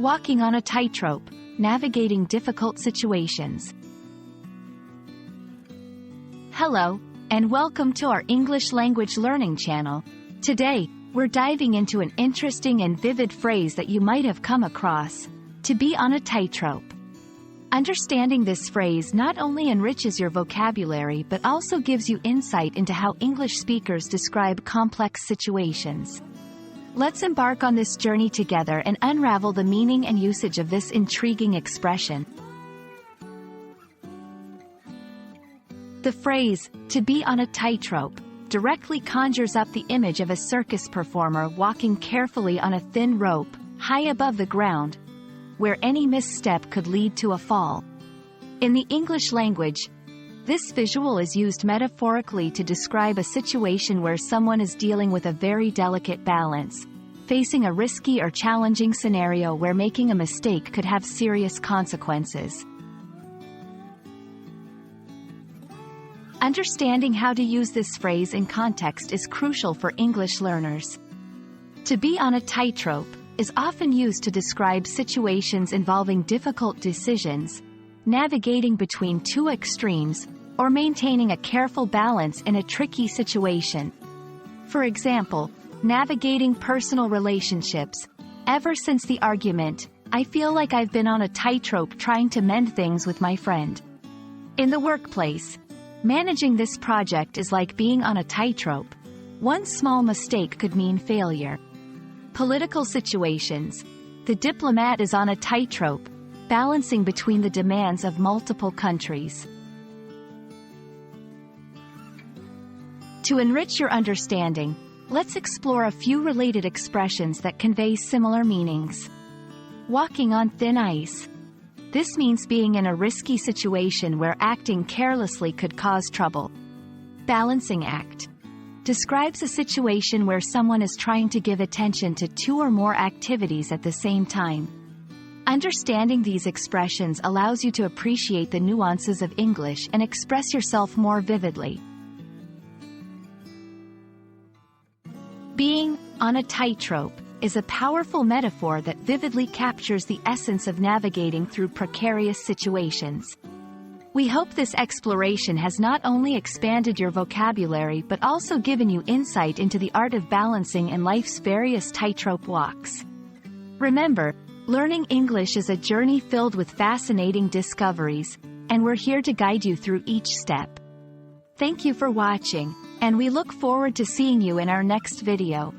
Walking on a tightrope, navigating difficult situations. Hello, and welcome to our English language learning channel. Today, we're diving into an interesting and vivid phrase that you might have come across: to be on a tightrope. Understanding this phrase not only enriches your vocabulary but also gives you insight into how English speakers describe complex situations. Let's embark on this journey together and unravel the meaning and usage of this intriguing expression. The phrase, to be on a tightrope, directly conjures up the image of a circus performer walking carefully on a thin rope, high above the ground, where any misstep could lead to a fall. In the English language, this visual is used metaphorically to describe a situation where someone is dealing with a very delicate balance, facing a risky or challenging scenario where making a mistake could have serious consequences. Understanding how to use this phrase in context is crucial for English learners. To be on a tightrope is often used to describe situations involving difficult decisions, navigating between two extremes, or maintaining a careful balance in a tricky situation. For example, navigating personal relationships. Ever since the argument, I feel like I've been on a tightrope trying to mend things with my friend. In the workplace, managing this project is like being on a tightrope. One small mistake could mean failure. Political situations. The diplomat is on a tightrope, balancing between the demands of multiple countries. To enrich your understanding, let's explore a few related expressions that convey similar meanings. Walking on thin ice. This means being in a risky situation where acting carelessly could cause trouble. Balancing act describes a situation where someone is trying to give attention to two or more activities at the same time. Understanding these expressions allows you to appreciate the nuances of English and express yourself more vividly. Being on a tightrope is a powerful metaphor that vividly captures the essence of navigating through precarious situations. We hope this exploration has not only expanded your vocabulary but also given you insight into the art of balancing in life's various tightrope walks. Remember, learning English is a journey filled with fascinating discoveries, and we're here to guide you through each step. Thank you for watching, and we look forward to seeing you in our next video.